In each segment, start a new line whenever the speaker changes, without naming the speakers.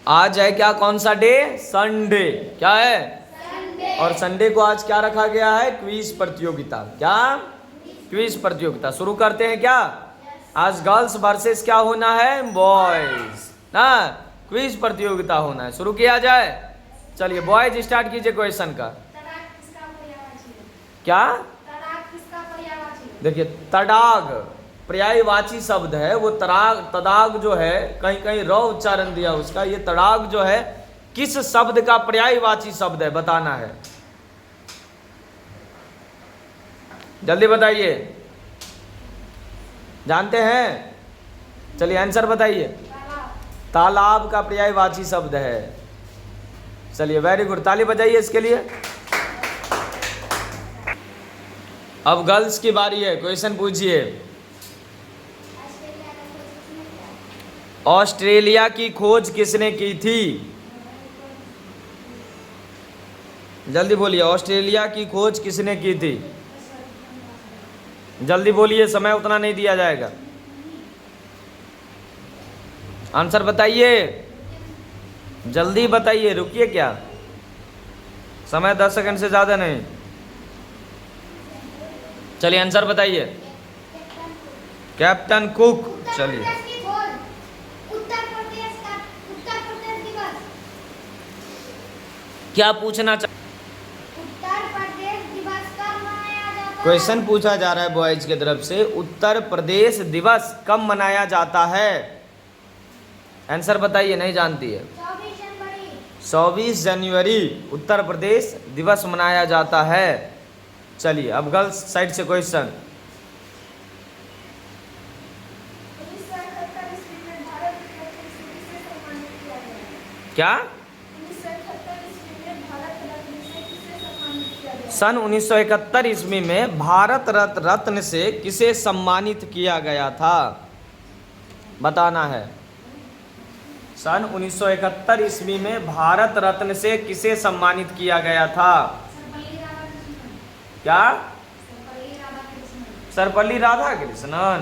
आज है क्या, कौन सा डे? संडे। क्या है? संडे। और संडे को आज क्या रखा गया है? क्विज प्रतियोगिता। क्या? क्विज प्रतियोगिता। शुरू करते हैं क्या? आज गर्ल्स वर्सेस क्या होना है? बॉयज ना, क्विज प्रतियोगिता होना है। शुरू किया जाए। चलिए बॉयज स्टार्ट कीजिए क्वेश्चन का। क्या? देखिए तड़ाग पर्यायवाची शब्द है, वो तड़ाग तड़ाग जो है, कहीं कहीं र उच्चारण दिया उसका। ये तड़ाग जो है किस शब्द का पर्यायवाची शब्द है, बताना है। जल्दी बताइए, जानते हैं? चलिए आंसर बताइए। तालाब का पर्यायवाची शब्द है। चलिए वेरी गुड, ताली बजाइए इसके लिए। अब गर्ल्स की बारी है, क्वेश्चन पूछिए। ऑस्ट्रेलिया की खोज किसने की थी? जल्दी बोलिए, ऑस्ट्रेलिया की खोज किसने की थी? जल्दी बोलिए, समय उतना नहीं दिया जाएगा। आंसर बताइए, जल्दी बताइए, रुकिए क्या, समय 10 सेकंड से ज़्यादा नहीं। चलिए आंसर बताइए। Captain cook. चलिए क्या पूछना क्वेश्चन पूछा जा रहा है बॉयज की तरफ से, उत्तर प्रदेश दिवस कब मनाया जाता है? आंसर बताइए, नहीं जानती है। 24 जनवरी उत्तर प्रदेश दिवस मनाया जाता है। चलिए अब गर्ल्स साइड से क्वेश्चन। क्या? सन 1971 ईस्वी में भारत रत्न से किसे सम्मानित किया गया था, बताना है। सन 1971 ईस्वी में भारत रत्न से किसे सम्मानित किया गया था? क्या? सर्वपल्ली राधाकृष्णन।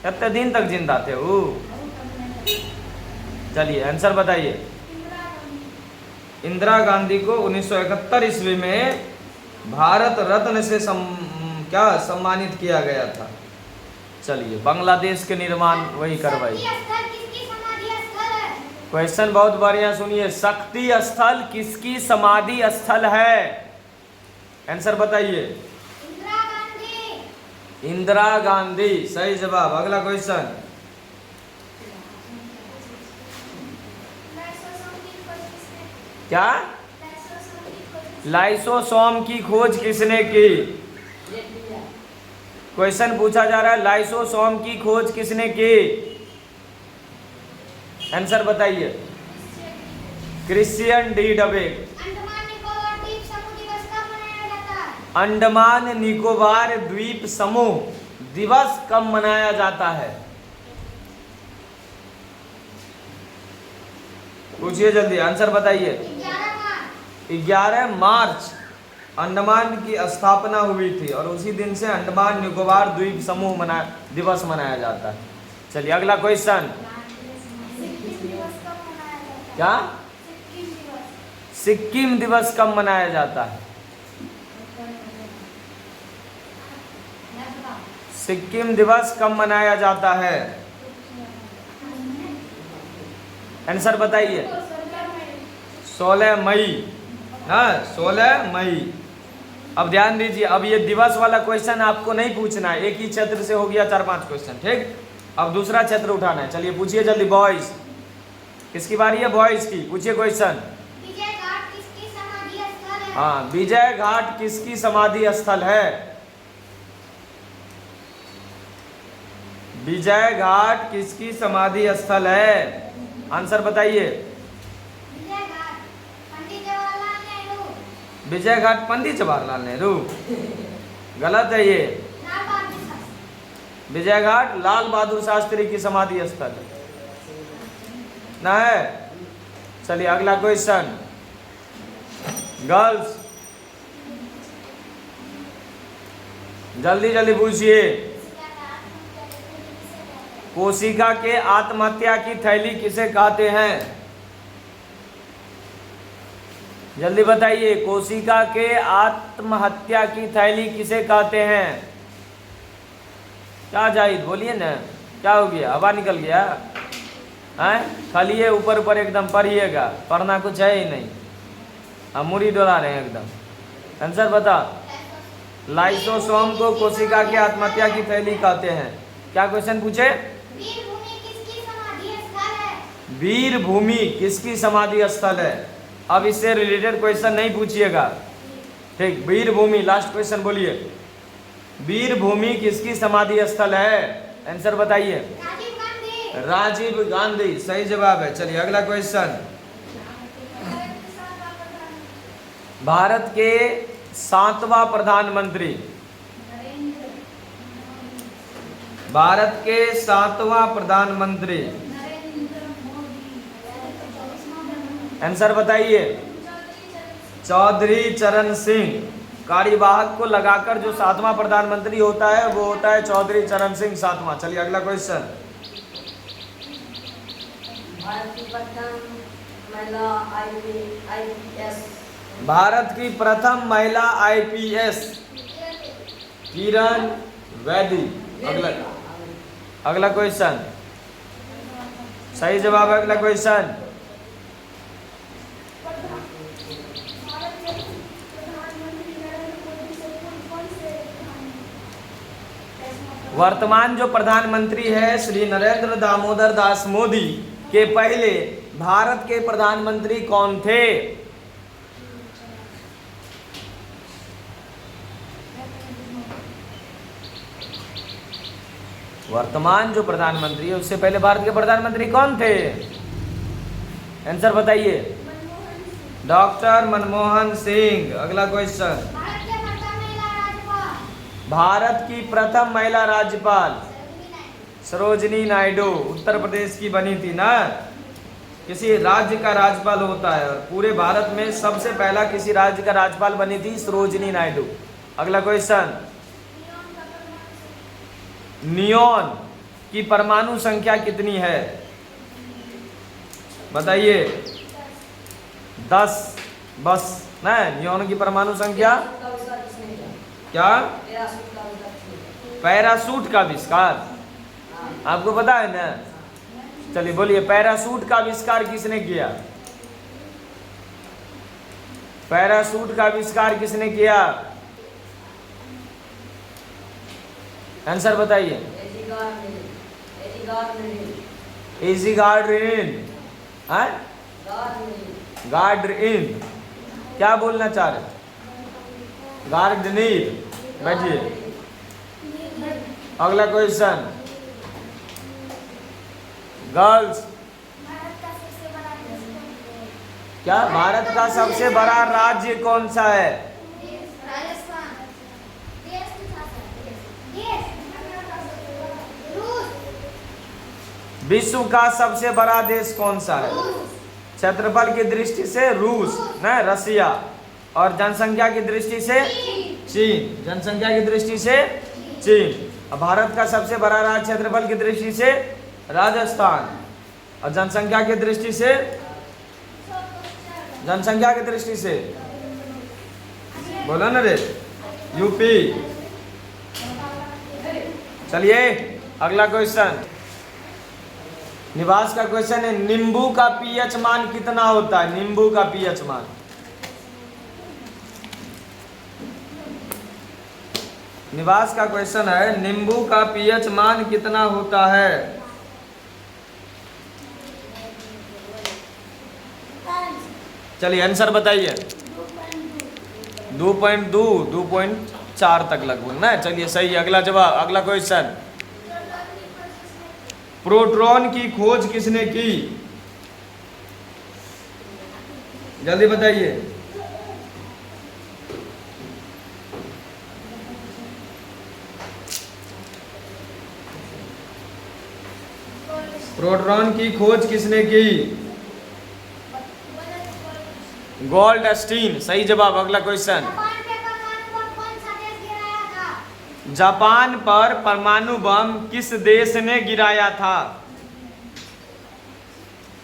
कितने दिन तक जिंदा थे वो? चलिए आंसर बताइए। इंदिरा गांधी को 1971 ईस्वी में भारत रत्न से क्या सम्मानित किया गया था। चलिए बांग्लादेश के निर्माण वही करवाई। क्वेश्चन बहुत बढ़िया सुनिए, शक्ति स्थल किसकी समाधि स्थल है? आंसर बताइए। इंदिरा गांधी, सही जवाब। अगला क्वेश्चन। क्या? लाइसोसोम की खोज किसने की? क्वेश्चन पूछा जा रहा है, लाइसोसोम की खोज किसने की? आंसर बताइए। क्रिश्चियन डी डबे। अंडमान निकोबार द्वीप समूह दिवस कब मनाया जाता है? पूछिए जल्दी, आंसर बताइए। 11 मार्च अंडमान की स्थापना हुई थी और उसी दिन से अंडमान निकोबार द्वीप समूह दिवस मनाया जाता है। चलिए अगला क्वेश्चन। क्या? सिक्किम दिवस कब मनाया जाता है? सिक्किम दिवस कब मनाया जाता है? आंसर बताइए। 16 मई। हाँ 16 मई। अब ध्यान दीजिए, अब ये दिवस वाला क्वेश्चन आपको नहीं पूछना है, एक ही क्षेत्र से हो गया 4-5 क्वेश्चन, ठीक। अब दूसरा क्षेत्र उठाना है। चलिए पूछिए जल्दी बॉयज, किसकी बारी है? बॉयज की। पूछिए क्वेश्चन। हाँ, विजय घाट किसकी समाधि स्थल है? विजय घाट किसकी समाधि स्थल है? आंसर बताइए। विजय घाट पंडित जवाहरलाल नेहरू। गलत है ये। विजय घाट लाल बहादुर शास्त्री की समाधि स्थल ना है। चलिए अगला क्वेश्चन। गर्ल्स जल्दी जल्दी पूछिए। कोशिका के आत्महत्या की थैली किसे कहते हैं? जल्दी बताइए, कोशिका के आत्महत्या की थैली किसे कहते हैं? क्या जाहिद बोलिए ना, क्या हो गया, हवा निकल गया है? खालिए ऊपर ऊपर एकदम पढ़िएगा, पढ़ना कुछ है ही नहीं, हम मुड़ी डोला रहे हैं एकदम। आंसर बता। लाइसोसोम को कोशिका की आत्महत्या की थैली कहते हैं। क्या क्वेश्चन पूछे? वीर भूमि किसकी समाधि स्थल है? अब इससे रिलेटेड क्वेश्चन नहीं पूछिएगा, ठीक। वीर भूमि, लास्ट क्वेश्चन बोलिए, वीर भूमि किसकी समाधि स्थल है? आंसर बताइए। राजीव गांधी, सही जवाब है। चलिए अगला क्वेश्चन। भारत के 7वां प्रधानमंत्री, भारत के 7वां प्रधानमंत्री, आंसर बताइए। चौधरी चरण सिंह। कार्यवाहक को लगाकर जो 7वां प्रधानमंत्री होता है वो होता है चौधरी चरण सिंह 7वां। चलिए अगला क्वेश्चन। भारत की प्रथम महिला आईपीएस किरण बेदी। अगला क्वेश्चन, सही जवाब है। अगला क्वेश्चन, वर्तमान जो प्रधानमंत्री है श्री नरेंद्र दामोदर दास मोदी के पहले भारत के प्रधानमंत्री कौन थे? वर्तमान जो प्रधानमंत्री है उससे पहले भारत के प्रधानमंत्री कौन थे? आंसर बताइए। डॉक्टर मनमोहन सिंह। अगला क्वेश्चन, भारत की प्रथम महिला राज्यपाल सरोजिनी नायडू, उत्तर प्रदेश की बनी थी ना। किसी राज्य का राज्यपाल होता है और पूरे भारत में सबसे पहला किसी राज्य का राज्यपाल बनी थी सरोजिनी नायडू। अगला क्वेश्चन, नियोन की परमाणु संख्या कितनी है? बताइए। 10 बस ना। नियोन की परमाणु संख्या क्या? पैरासूट का आविष्कार, आपको पता है ना? चलिए बोलिए, पैरासूट का आविष्कार किसने किया? पैरासूट का आविष्कार किसने किया? आंसर बताइए। इजी गार्डरिन। गार्डरिन, क्या बोलना चाह रहे? गार्डनिर। बैठिए। अगला क्वेश्चन, गर्ल्स, क्या भारत का सबसे बड़ा राज्य कौन सा है? विश्व का सबसे बड़ा देश कौन सा है? क्षेत्रफल की दृष्टि से रूस ना, रसिया, और जनसंख्या की दृष्टि से चीन। जनसंख्या की दृष्टि से चीन। और भारत का सबसे बड़ा राज्य क्षेत्रफल की दृष्टि से राजस्थान, और जनसंख्या की दृष्टि से, जनसंख्या की दृष्टि से बोलो ना रे, यूपी। चलिए अगला क्वेश्चन, निवास का क्वेश्चन है। नींबू का पीएच मान कितना होता है? नींबू का पीएच मान, निवास का क्वेश्चन है। नींबू का पीएच मान कितना होता है? चलिए आंसर बताइए। 2.2, 2.4 तक लगभग ना। चलिए सही। अगला जवाब। अगला क्वेश्चन, प्रोटॉन की खोज किसने की? जल्दी बताइए। प्रोटॉन की खोज किसने की? गोल्डस्टीन, सही जवाब। अगला क्वेश्चन, जापान पर परमाणु बम किस देश ने गिराया था?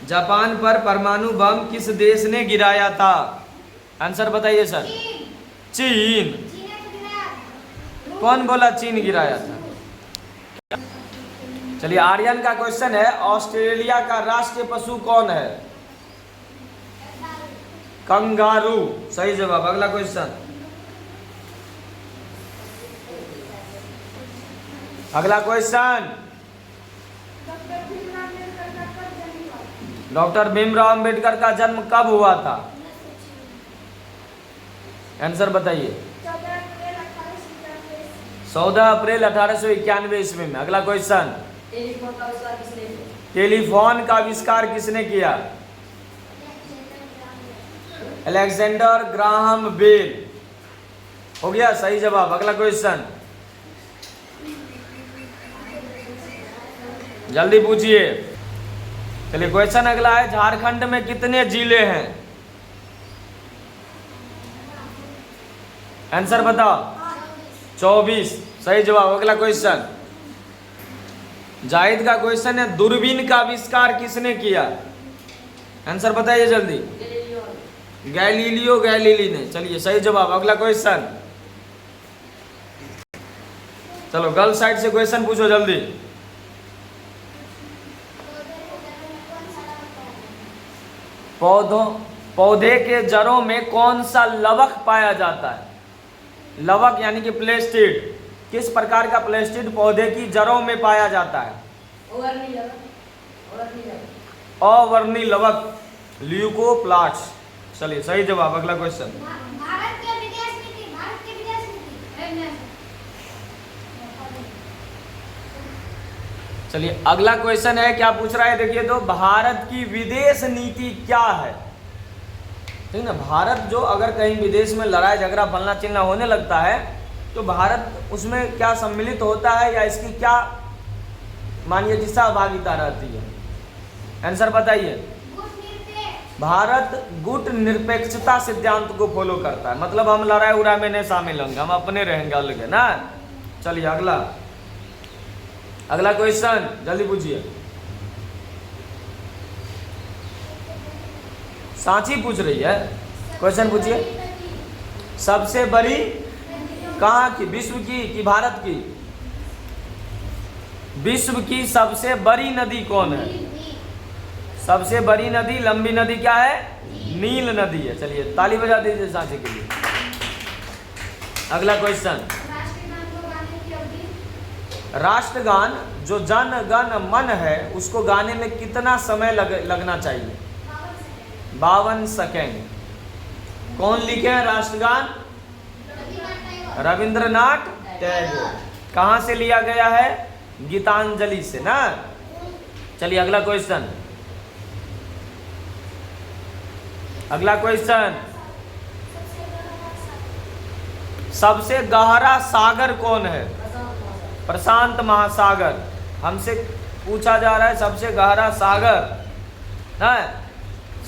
जापान पर परमाणु बम किस देश ने गिराया था? आंसर बताइए सर। चीन। कौन बोला चीन गिराया था? चलिए आर्यन का क्वेश्चन है, ऑस्ट्रेलिया का राष्ट्रीय पशु कौन है? कंगारू, सही जवाब। अगला क्वेश्चन, अगला क्वेश्चन, डॉक्टर भीमराव अंबेडकर का जन्म कब हुआ था? आंसर बताइए। 14 अप्रैल 1891 ईस्वी में। अगला क्वेश्चन, टेलीफोन का आविष्कार किसने किया? Alexander Graham Bell. हो गया, सही जवाब। अगला क्वेश्चन, जल्दी पूछिए। चलिए क्वेश्चन अगला है, झारखंड में कितने जिले हैं? आंसर बताओ। 24, सही जवाब। अगला क्वेश्चन, जाहिद का क्वेश्चन है, दूरबीन का आविष्कार किसने किया? आंसर बताइए जल्दी। गैलीलियो गैलीली ने। चलिए सही जवाब। अगला क्वेश्चन, चलो गर्ल्स साइड से क्वेश्चन पूछो जल्दी। पौधे के जड़ों में कौन सा लवक पाया जाता है? लवक यानी कि प्लेस्टिड। किस प्रकार का प्लेस्टिड पौधे की जड़ों में पाया जाता है? अवर्णी लवक, ल्यूकोप्लास्ट। चलिए सही जवाब। अगला क्वेश्चन, चलिए अगला क्वेश्चन है, क्या पूछ रहा है देखिए तो, भारत की विदेश नीति क्या है? ठीक ना, भारत जो अगर कहीं विदेश में लड़ाई झगड़ा फलना चिलना होने लगता है तो भारत उसमें क्या सम्मिलित होता है या इसकी क्या मानिए कि सहभागिता रहती है? आंसर बताइए। भारत गुट निरपेक्षता सिद्धांत को फॉलो करता है, मतलब हम लड़ाई उड़ाई में नहीं शामिल होंगे, हम अपने रहेंगे अलग, है ना। चलिए अगला क्वेश्चन जल्दी पूछिए। सांची पूछ रही है, क्वेश्चन पूछिए। सबसे बड़ी कहाँ की? विश्व की कि भारत की? विश्व की सबसे बड़ी नदी कौन है? सबसे बड़ी नदी, लंबी नदी क्या है? नील नदी है। चलिए ताली बजा दीजिए सांची के लिए। अगला क्वेश्चन, राष्ट्रगान जो जन गण मन है उसको गाने में कितना समय लगना चाहिए? 52 सेकेंड। कौन लिखे हैं राष्ट्रगान? रविंद्रनाथ टैगोर। कहां से लिया गया है? गीतांजलि से ना। चलिए अगला क्वेश्चन, सबसे गहरा सागर कौन है? प्रशांत महासागर। हमसे पूछा जा रहा है सबसे गहरा सागर है,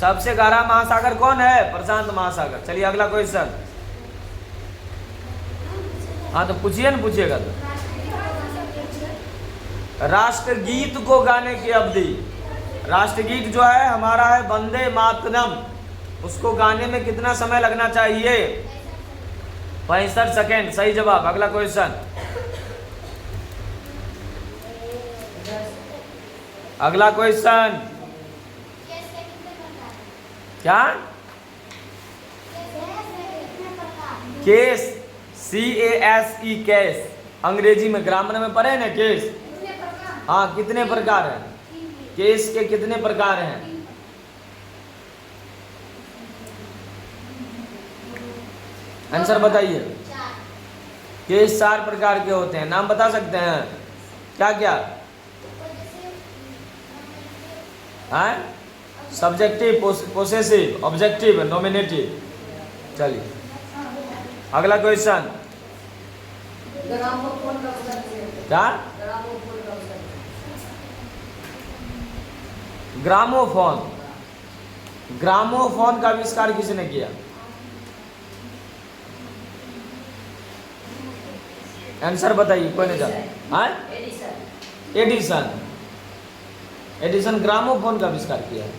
सबसे गहरा महासागर कौन है? प्रशांत महासागर। चलिए अगला क्वेश्चन, हाँ तो पूछिए ना, पूछिएगा तो। राष्ट्रगीत को गाने की अवधि, राष्ट्रगीत जो है हमारा है वंदे मातरम, उसको गाने में कितना समय लगना चाहिए? 65 सेकेंड। सही जवाब। अगला क्वेश्चन, क्या? Case, CASE, case. अंग्रेजी में ग्रामर में पढ़े ना केस। हाँ, कितने प्रकार हैं? केस के कितने प्रकार हैं? आंसर बताइए। केस 4 प्रकार के होते हैं, नाम बता सकते हैं? क्या क्या? हाँ, सब्जेक्टिव, पोसेसिव, ऑब्जेक्टिव, नॉमिनेटिव। चलिए अगला क्वेश्चन, क्या? ग्रामोफोन। ग्रामोफोन का आविष्कार किसने किया? आंसर बताइए, कोई नहीं जाता। हाँ, एडिसन। एडिसन ग्रामोफोन का आविष्कार किया है।